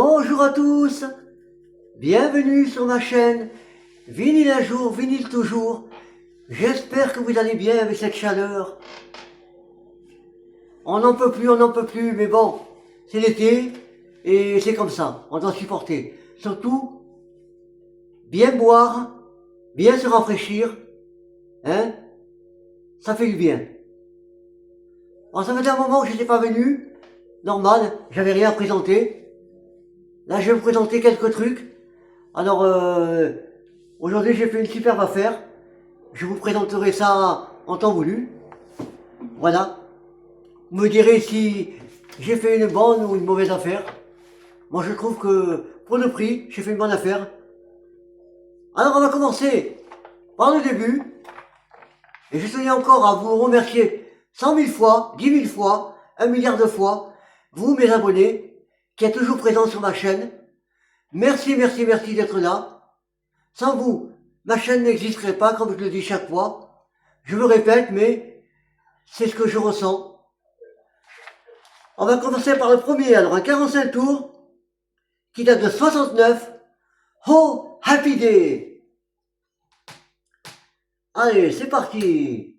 Bonjour à tous, bienvenue sur ma chaîne Vinyle un jour, vinyle toujours. J'espère que vous allez bien avec cette chaleur. On n'en peut plus, mais bon, c'est l'été et c'est comme ça, on doit supporter. Surtout, bien boire, bien se rafraîchir, hein, ça fait du bien. Alors ça faisait un moment que je n'étais pas venu, normal, j'avais rien à présenter. Là, je vais vous présenter quelques trucs. Alors, aujourd'hui, j'ai fait une superbe affaire. Je vous présenterai ça en temps voulu. Voilà. Vous me direz si j'ai fait une bonne ou une mauvaise affaire. Moi, je trouve que, pour le prix, j'ai fait une bonne affaire. Alors, on va commencer par le début. Et je tenais encore à vous remercier 100 000 fois, 10 000 fois, 1 milliard de fois, vous, mes abonnés, qui êtes toujours présents sur ma chaîne. Merci d'être là. Sans vous, ma chaîne n'existerait pas, comme je le dis chaque fois. Je me répète, mais c'est ce que je ressens. On va commencer par le premier, alors un 45 tours, qui date de 69. Oh, Happy Day! Allez, c'est parti!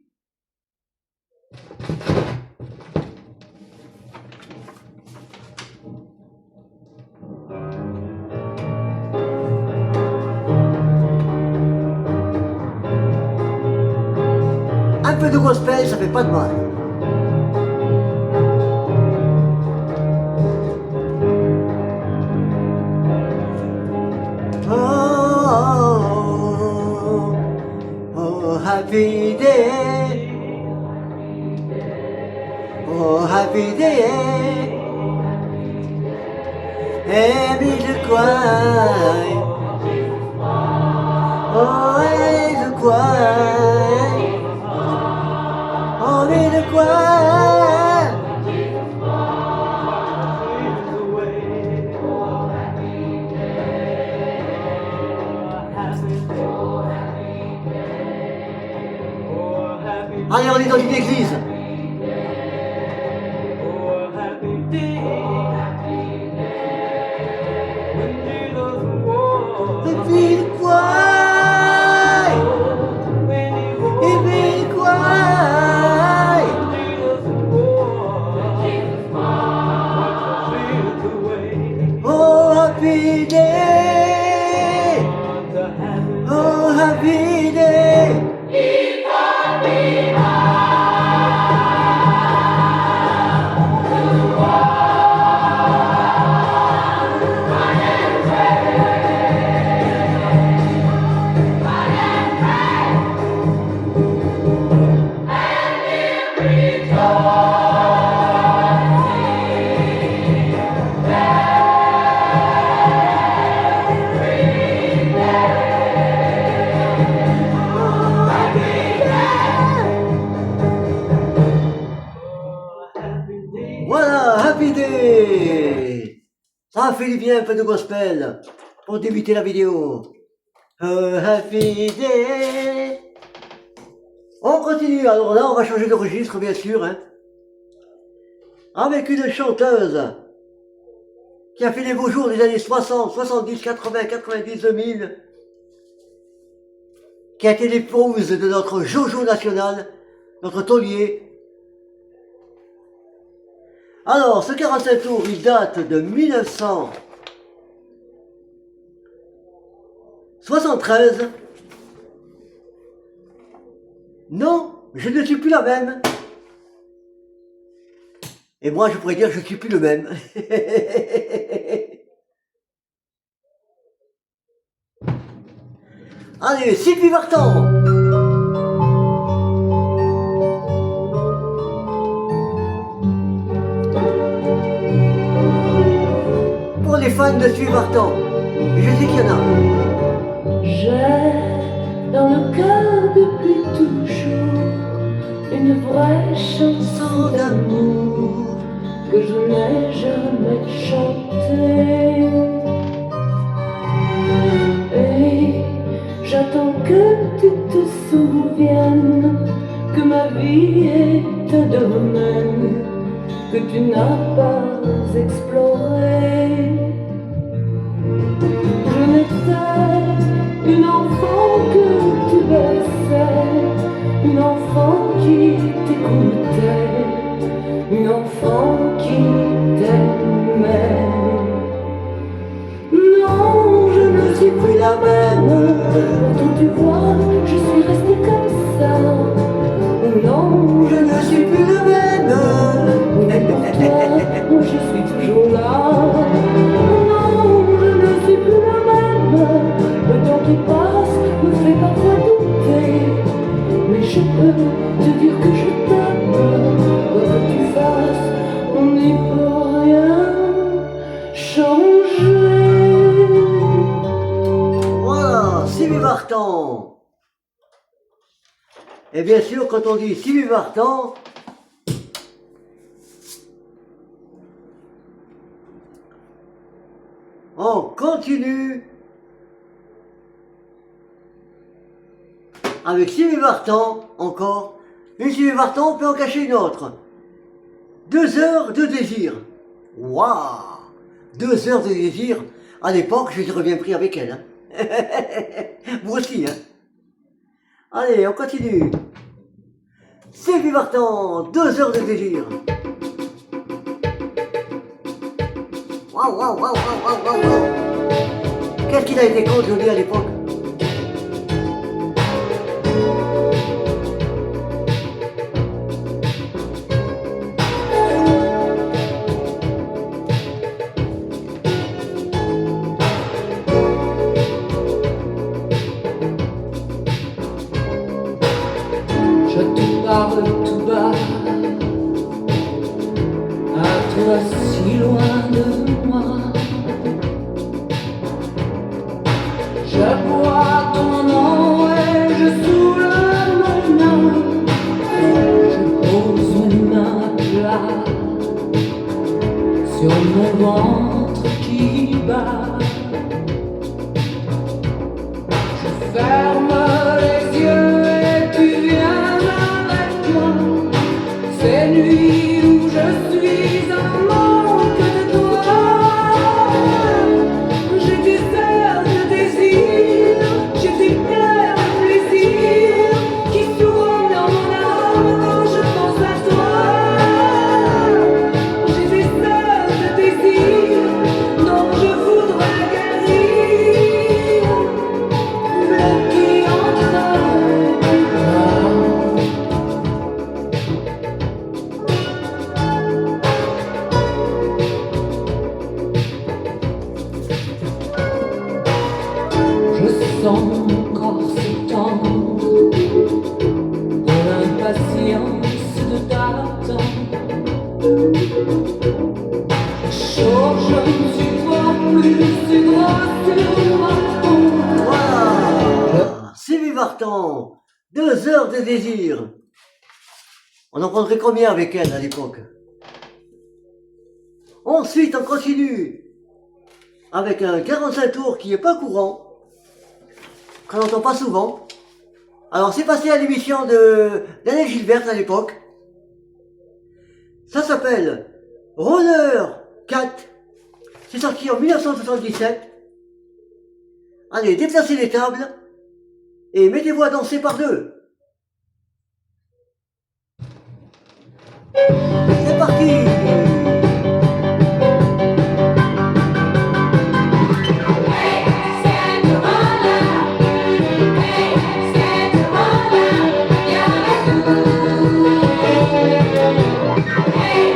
Un peu de gospel, ça fait pas de mal. Oh, oh, happy day. Oh, happy day. Amy the choir. Oh, hey, the choir. Oh, me the choir. Allez, on est dans une église. Oh, happy day. Oh, happy day. Voilà, Happy Day. Ça a fait du bien un peu de gospel pour débuter la vidéo. Happy Day. On continue, alors là on va changer de registre bien sûr, hein, avec une chanteuse qui a fait les beaux jours des années 60, 70, 80, 90, 2000, qui a été l'épouse de notre Jojo national, notre taulier. Alors, ce 45 tours, il date de 1973. Non, je ne suis plus la même. Et moi, je pourrais dire que je ne suis plus le même. Allez, Sylvie Vartan. Pour les fans de Sylvie Vartan, je sais qu'il y en a. J'ai dans le cœur depuis toujours une vraie chanson d'amour que je n'ai jamais chantée. Et j'attends que tu te souviennes que ma vie est un domaine que tu n'as pas exploré. suis plus la même. Pourtant tu vois, je suis restée comme ça. Non, Je ne suis plus le même. mais pour toi, je suis toujours là. Non, je ne suis plus la même. Le temps qui passe me fait parfois douter. Mais je peux te dire que je t'aime. Quoi que tu fasses, on n'y peut rien changer. Voilà, Sylvie Vartan. Et bien sûr, quand on dit Sylvie Vartan, on continue avec Sylvie Vartan encore. Une Sylvie Vartan, on peut en cacher une autre. 2 heures de désir. Waouh! 2 heures de désir. À l'époque, je reviens pris avec elle. Hein. Vous aussi, hein. Allez, on continue. Sylvie Vartan, 2 heures de désir. Waouh, waouh, waouh, waouh, waouh, waouh, waouh. Qu'est-ce qu'il a été con, Johnny, à l'époque? Je te parle tout bas, à toi si loin de moi. Je bois ton nom et je saoule mon âme. Je pose une main à plat sur mon ventre qui bat. Je ferme les yeux et tu viens avec moi. Ces nuits où je suis en manque de toi. J'ai des heures de désir, j'ai des pleurs de plaisir qui tournent dans mon âme quand je pense à toi. J'ai des heures de désir dont je voudrais guérir, bloqué entre tes bras. Je sens mon corps s'étendre de l'impatience de t'attendre. Chaud, je ne supporte plus une grosse sur ma peau. Voilà. Sylvie Vartan, 2 heures de désir. On en prendrait combien avec elle à l'époque? Ensuite, on continue avec un 45 tours qui est pas courant, qu'on n'entend pas souvent. Alors, c'est passé à l'émission de Daniel Gilbert à l'époque. Ça s'appelle Roller 4. C'est sorti en 1977. Allez, déplacez les tables et mettez-vous à danser par deux. C'est parti! Hey,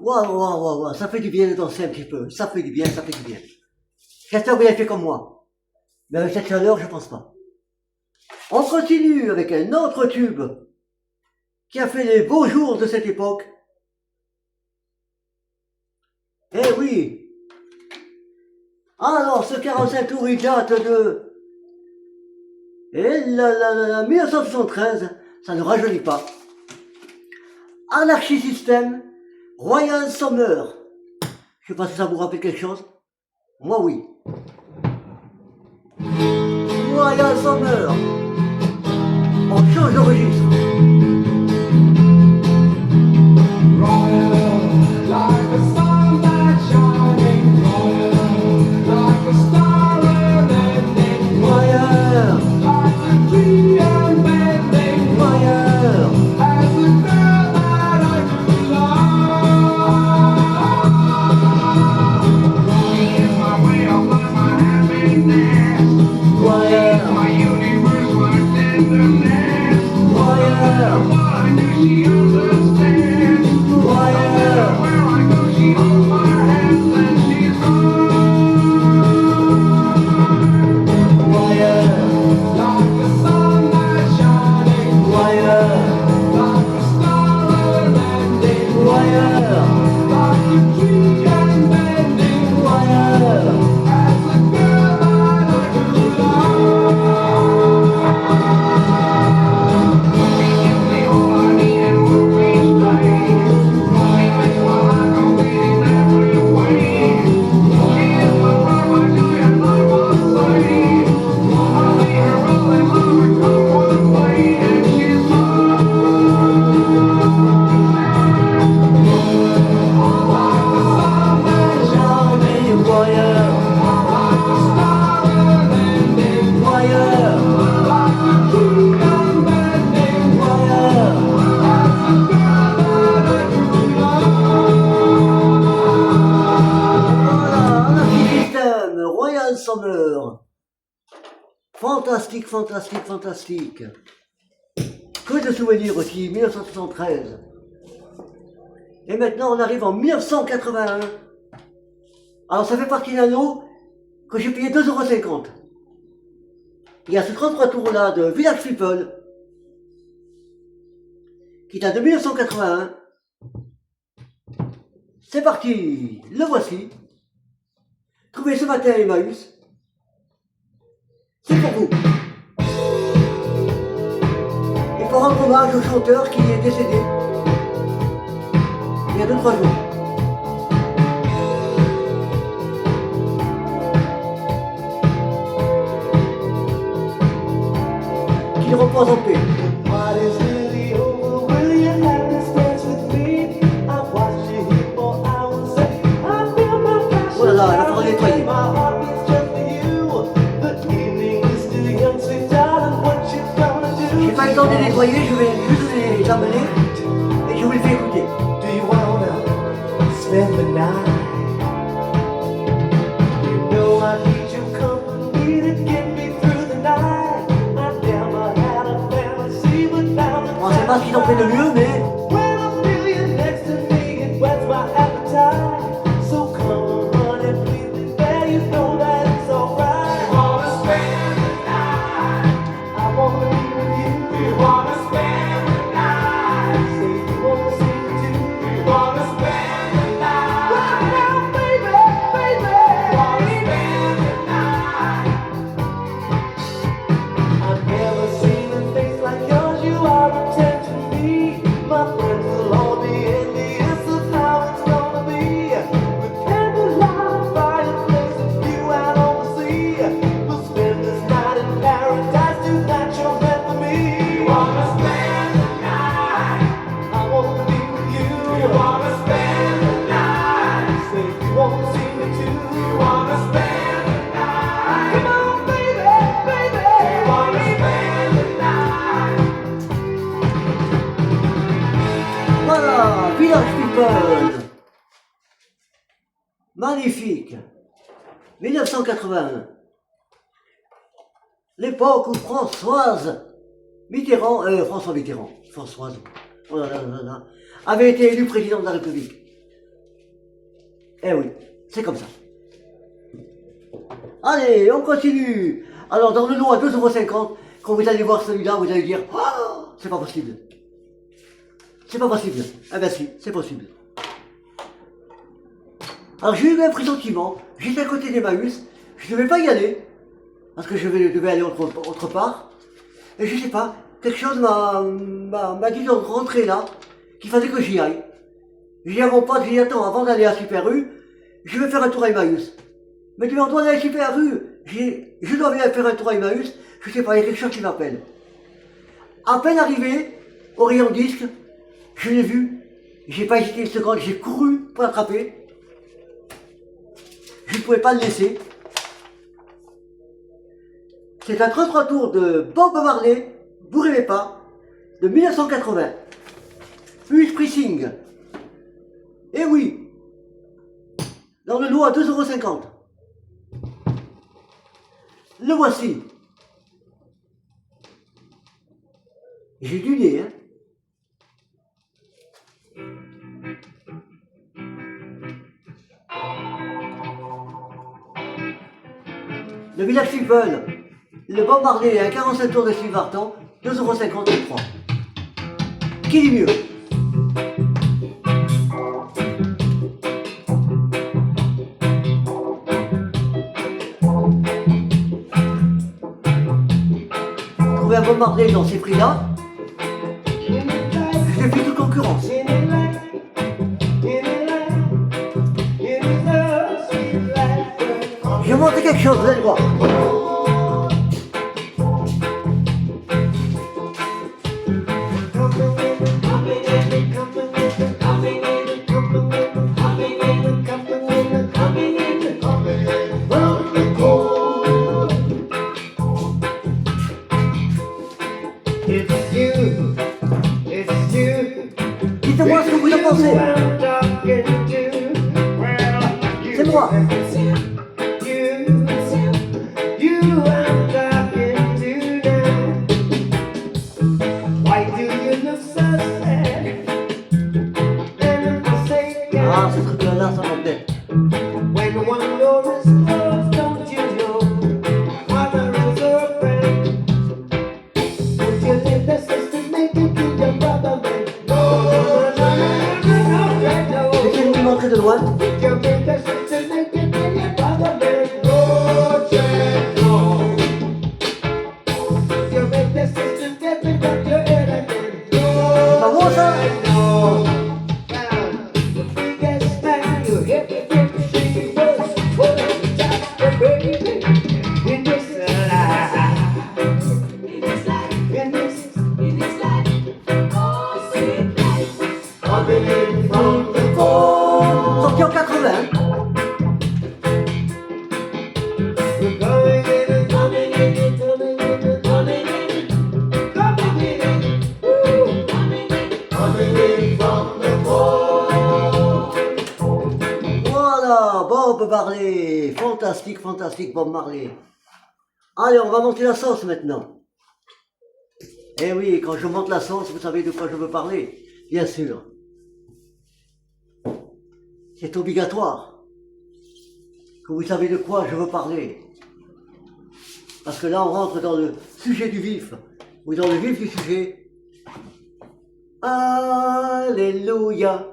Waouh, ça fait du bien de danser un petit peu. Ça fait du bien, ça fait du bien. J'espère que vous avez fait comme moi. Mais avec cette chaleur, je pense pas. On continue avec un autre tube qui a fait les beaux jours de cette époque. Eh oui. Alors, ce 45 tours, il date de... Eh là, 1973, ça ne rajeunit pas. Anarchy System, Royal Summer. Je sais pas si ça vous rappelle quelque chose. Moi, oui. Royal Summer. On change de registre. Like a sunlight shining, like a star unending, Royal, like a tree unbending, Royal. as the girl that I could love. She is my way of life, my happiness. Royal, My universe, my tenderness. Royal, What I do, she understands. Royal. Where I go, she holds my hands and she's like the sunlight shining, like a star unending, like a tree unbending, as the girl that I could love. She gives me all I need and will be stay. She makes my life complete in every way. She is my pride, my joy, and I must say, I'll be her all and love her come one way, and she's mine. Like the sunlight shining, like a star unending, like a tree unbending, as the girl that I could love. Voilà, Anarchy System, Royal Summer. Fantastique, fantastique, fantastique. Que de souvenirs aussi, 1973. Et maintenant, on arrive en 1981. Alors, ça fait partie d'un lot que j'ai payé 2,50 €. Il y a ce 33 tours-là de Village People, qui date de 1981. C'est parti, le voici. Trouvé ce matin à Emmaüs. C'est pour vous. Il faut rendre hommage au chanteur qui est décédé il y a 2-3 jours. Qu'il repose en paix. What is really over? Will you have this dance with me? I've watched you here for hours. I feel my passion. Oh là là, il va falloir nettoyer. My heart beats just for you. The evening is still young, sweet darling. What you gonna do? J'ai pas le temps de les nettoyer, je vais juste les amener et je vous les fais écouter. Do you wanna spend the night? You know I need your company to get me through the night. I never had a fantasy, but now the Bon, c'est pas ce qu'ils ont fait de mieux, mais when I feel you next to me, it whets my appetite. So come on, honey, please be there. You know that it's alright. Wanna spend the night? I wanna be with you. We wanna spend the night. Say you wanna see me too. We wanna spend the night. Right now, baby, baby. Wanna spend the night. I've never seen a face like yours. You are a 10 to me. My friends will all be envious of how it's gonna be. With candlelight, fireplace, and view out on the sea. We'll spend this night in paradise. Tonight you're meant for me. We wanna spend the night. I wanna be with you. We wanna spend the night. Say you wanna see me too. We wanna spend the night. Come on, baby, baby. We wanna spend the night. voilà, Village People. Magnifique. 1981. L'époque où Françoise Mitterrand, avait été élu président de la République. Eh oui, c'est comme ça. Allez, on continue. Alors, dans le lot à 2,50 €, quand vous allez voir celui-là, vous allez dire, oh, c'est pas possible. C'est pas possible. Eh ben si, c'est possible. Alors j'ai eu un pressentiment, j'étais à côté d'Emmaüs, je ne devais pas y aller, parce que je devais aller autre part, et je sais pas, quelque chose m'a dit de rentrer là, qu'il fallait que j'y aille. J'ai dit à mon pote, j'ai dit attends, avant d'aller à Super U, je vais faire un tour à Emmaüs. Mais tu m'en dois aller à Super U, je dois bien faire un tour à Emmaüs, je sais pas, il y a quelque chose qui m'appelle. À peine arrivé au rayon disque, je l'ai vu, j'ai pas hésité une seconde, j'ai couru pour l'attraper. Je ne pouvais pas le laisser. C'est un 33 tours de Bob Marley, vous rêvez pas, de 1980. US Pricing. Eh oui, dans le lot à 2,50 €. Le voici. J'ai du nez, hein. Le Village People, le Bob Marley et un 47 tours de Steve Martin, 2,50 € les 3. Qui dit mieux? Trouver un Bob Marley dans ces prix-là, je fais toute concurrence. Je vais montrer quelque chose, vous allez voir. Dites-moi ce que vous en pensez. C'est moi. Ah, ce truc-là, ça m'embête. J'essaie de lui montrer de loin. C'est pas bon ça? Sorti en 80. Voilà, Bob Marley. Fantastique, fantastique, Bob Marley. Allez, on va monter la sauce maintenant. Eh oui, quand je monte la sauce, vous savez de quoi je veux parler? Bien sûr. C'est obligatoire que vous savez de quoi je veux parler. Parce que là, on rentre dans le sujet du vif, ou dans le vif du sujet. Alléluia,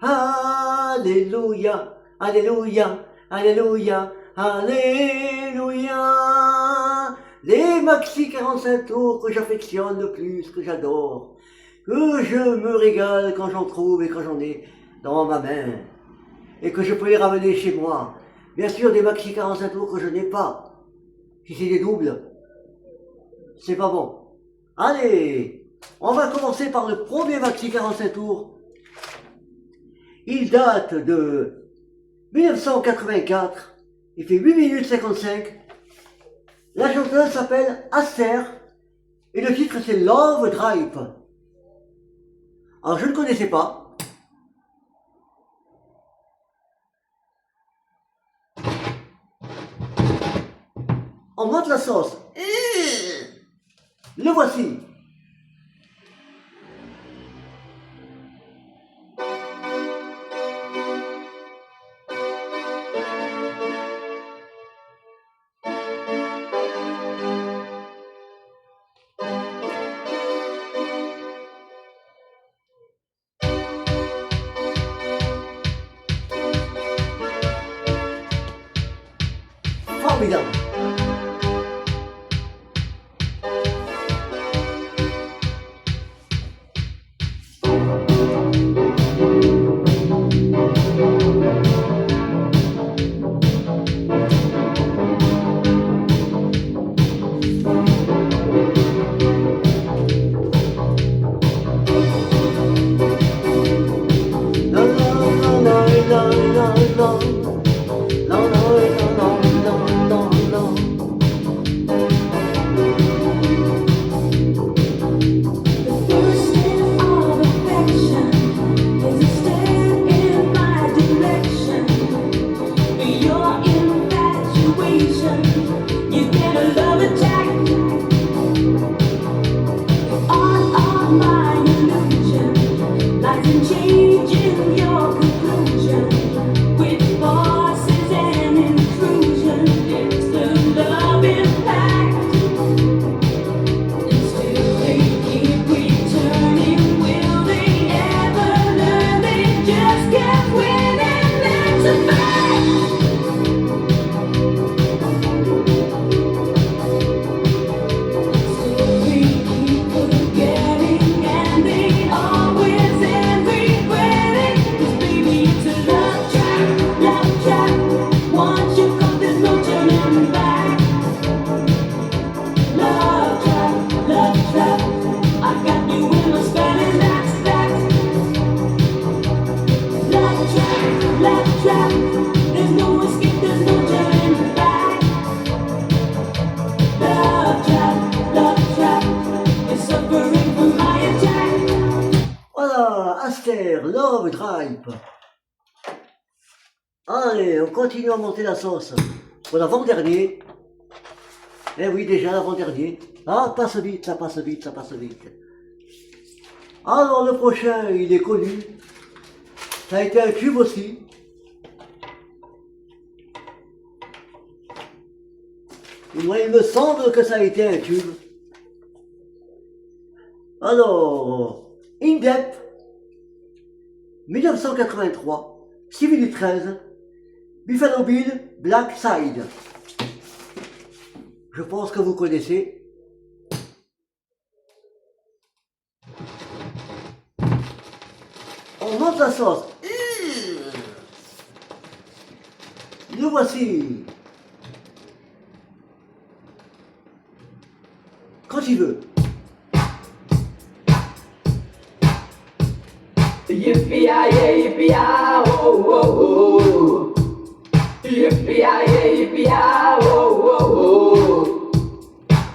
Alléluia, Alléluia, Alléluia, Alléluia. Les maxi 45 tours que j'affectionne le plus, que j'adore, que je me régale quand j'en trouve et quand j'en ai dans ma main, et que je peux les ramener chez moi. Bien sûr, des maxi 45 tours que je n'ai pas. Si c'est des doubles, c'est pas bon. Allez, on va commencer par le premier maxi 45 tours. Il date de 1984. Il fait 8 minutes 55. La chanteuse s'appelle Aster. Et le titre c'est Love Drive. Alors je ne connaissais pas. On monte la sauce. Le voici. formidable. La la la la la la la. La la la la la la. The first step of affection is a step in my direction. Your infatuation, you get a love attack. The art of my illusion lies in changing your conclusion with forces and intrusion. It's the love impact. And still they keep returning. Will they ever learn? They just kept winning. That's a fact. Still we keep forgetting, and they always end regretting. 'Cause baby, it's a love trap, love trap. Once you come, there's no turning back. Love trap, love trap. I got you in my spell, and that's that. Love trap, love trap. There's no escape, there's no turning back. Love trap. You're suffering from my attack. Voilà, Aster, Love Drive. Allez, on continue à monter la sauce. Pour l'avant-dernier. Eh oui, déjà l'avant-dernier. Ah, passe vite, ça passe vite, ça passe vite. Alors, le prochain, il est connu. Ça a été un tube aussi. Moi, il me semble que ça a été un tube. Alors, In Depth, 1983, 6 minutes 13, Buffalo Bill, Black Side. Je pense que vous connaissez. On monte la sauce. Nous voici. Quand il veut. Yippee-yi-yay, yippee-yi, oh, oh, oh. Yippee-yi-yay, yippee-yi, oh, oh, oh.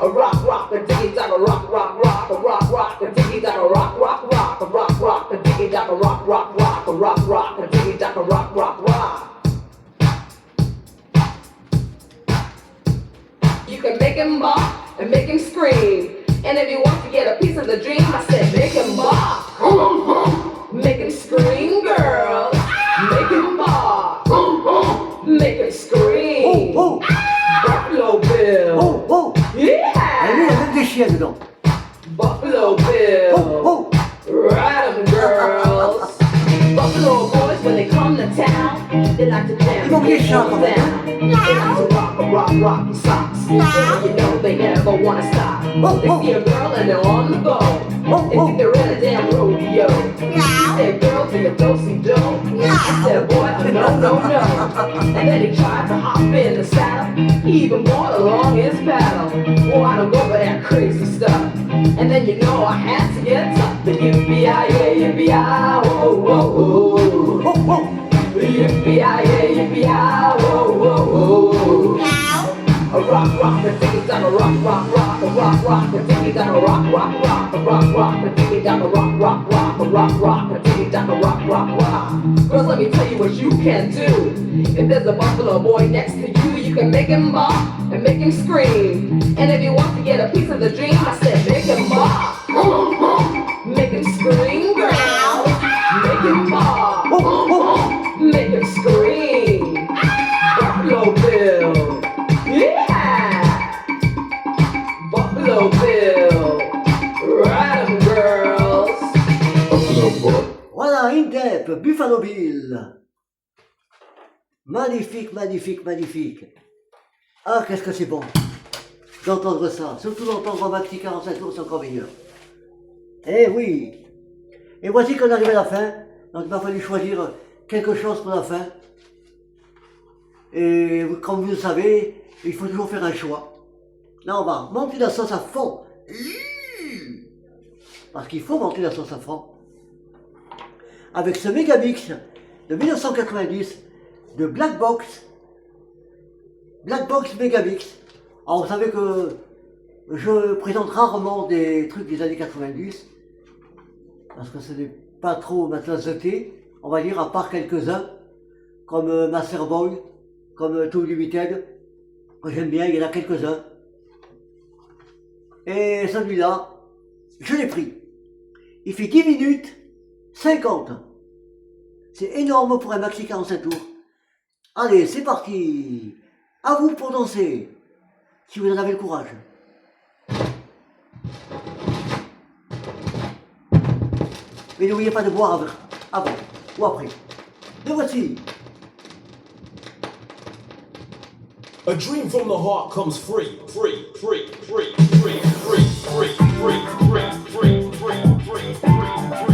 A rock, rock, a diggy, dock, a rock, rock, rock, a rock, rock, a diggy, dock, a rock, rock, rock, a rock, rock, a diggy, dock, a rock, rock, rock, a rock, rock, a diggy, dock, a rock, rock, rock. You can make him bark and make him scream. And if you want to get a piece of the dream, I said make him bark. Make him scream, girl. Make him bark. Make him scream. Oh, oh, Buffalo Bill. oh, oh. Ah oui, Yeah. avec des chiens dedans. Buffalo Bill. Oh, oh. Ride 'em, girls. Buffalo boys, when they come to town, they like to jam Ils vont bien the chanter. down. They like to rock, rocky socks. And you know they never wanna stop. They see a girl and they're on the go. They think they're in a damn rodeo. Hey girl, do you do-si-do? I said, boy, no, no, no. And then he tried to hop in the saddle. He even brought along his paddle. Oh, I don't go for that crazy stuff. And then you know I had to get tough. The yippee-yi-yay, yippee-yi, oh, oh, oh. Oh, oh. Yippee-yi-yay, yippee-yi, oh, oh, oh. A rock, rock, a diggy down a rock, rock, rock, a rock, rock, a diggy down a rock, rock, rock, a rock, rock, a diggy down a rock, rock, rock, a rock, rock, a diggy down a rock, rock, rock. Girls, let me tell you what you can do. If there's a buffalo boy next to you, you can make him bark and make him scream. And if you want to get a piece of the dream, I said make him bark, make him scream, girl, make him bark, make him scream. Buffalo Bill. Yeah! Buffalo Bill! Ride 'em, girls! Voilà, In Depth, Buffalo Bill. Magnifique, magnifique, magnifique. Ah, qu'est-ce que c'est bon d'entendre ça. Surtout d'entendre un maxi 45 tours, c'est encore meilleur. Eh oui. Et voici qu'on arrive à la fin. Donc il m'a fallu choisir quelque chose pour la fin. Et comme vous le savez, il faut toujours faire un choix. Là, on va monter la sauce à fond. Parce qu'il faut monter la sauce à fond. Avec ce Megamix de 1990 de Black Box Megamix. Alors vous savez que je présente rarement des trucs des années 90 parce que ce n'est pas trop ma tasse de thé, on va dire, à part quelques-uns comme Master Boy, comme Too Limited, que j'aime bien, il y en a quelques-uns. Et celui-là, je l'ai pris. Il fait 10 minutes 50. C'est énorme pour un maxi 45 tours. Allez, c'est parti. À vous pour danser, si vous en avez le courage. Mais n'oubliez pas de boire avant ou après. Le voici. A dream from the heart comes free, free, free, free, free, free, free, free, free, free, free, free, free.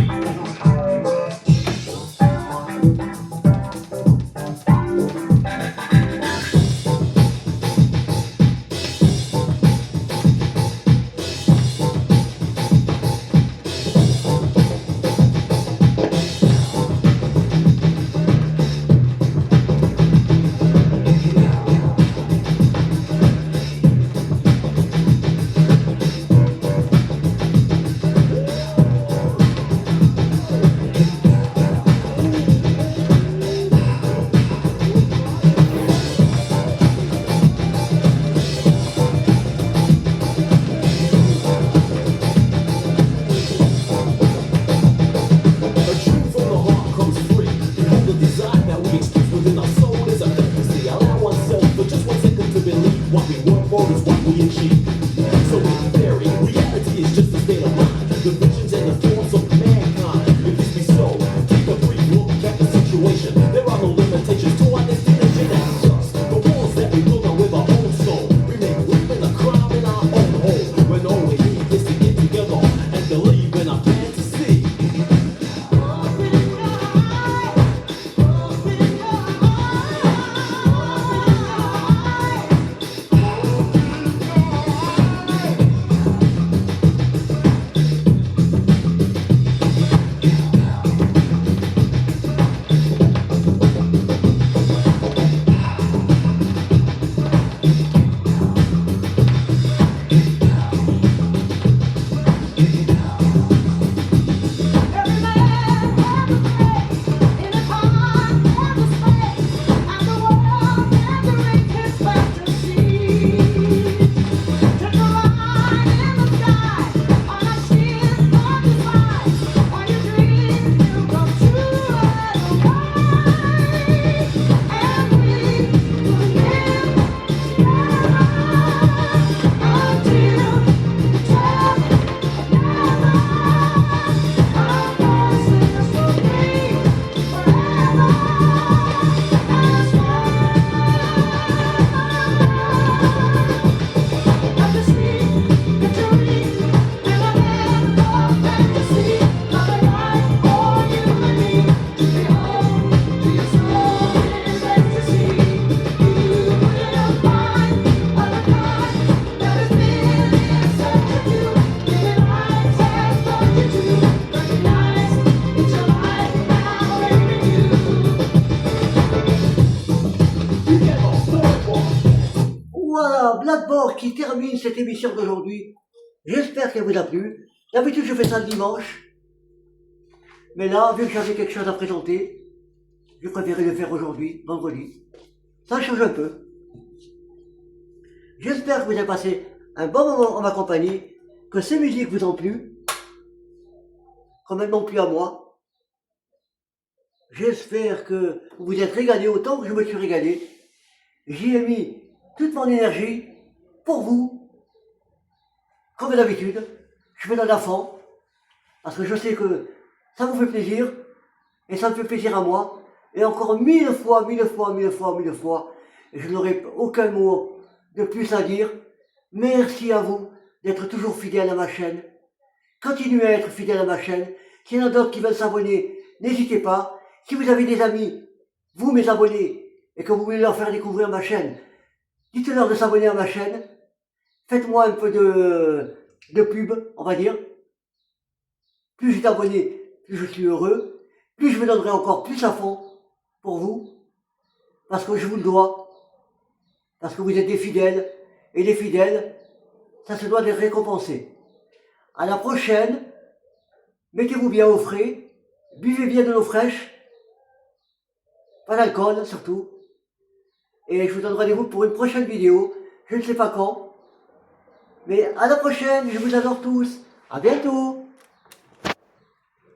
Blackboard qui termine cette émission d'aujourd'hui. J'espère qu'elle vous a plu. D'habitude, je fais ça le dimanche. Mais là, vu que j'avais quelque chose à présenter, je préférais le faire aujourd'hui, vendredi. Ça change un peu. J'espère que vous avez passé un bon moment en ma compagnie, que ces musiques vous ont plu, comme elles m'ont plu à moi. J'espère que vous vous êtes régalés autant que je me suis régalé. J'y ai mis toute mon énergie pour vous, comme d'habitude. Je fais dans la fond, parce que je sais que ça vous fait plaisir, et ça me fait plaisir à moi, et encore 1000 fois, je n'aurai aucun mot de plus à dire. Merci à vous d'être toujours fidèles à ma chaîne. Continuez à être fidèles à ma chaîne. S'il y en a d'autres qui veulent s'abonner, n'hésitez pas. Si vous avez des amis, vous mes abonnés, et que vous voulez leur faire découvrir ma chaîne, dites-leur de s'abonner à ma chaîne. Faites-moi un peu de pub, on va dire. Plus j'ai d'abonnés, plus je suis heureux. Plus je me donnerai encore plus à fond pour vous. Parce que je vous le dois. Parce que vous êtes des fidèles. Et les fidèles, ça se doit d'être récompensé. À la prochaine. Mettez-vous bien au frais. Buvez bien de l'eau fraîche. Pas d'alcool, surtout. Et je vous donne rendez-vous pour une prochaine vidéo. Je ne sais pas quand. Mais à la prochaine, je vous adore tous. À bientôt.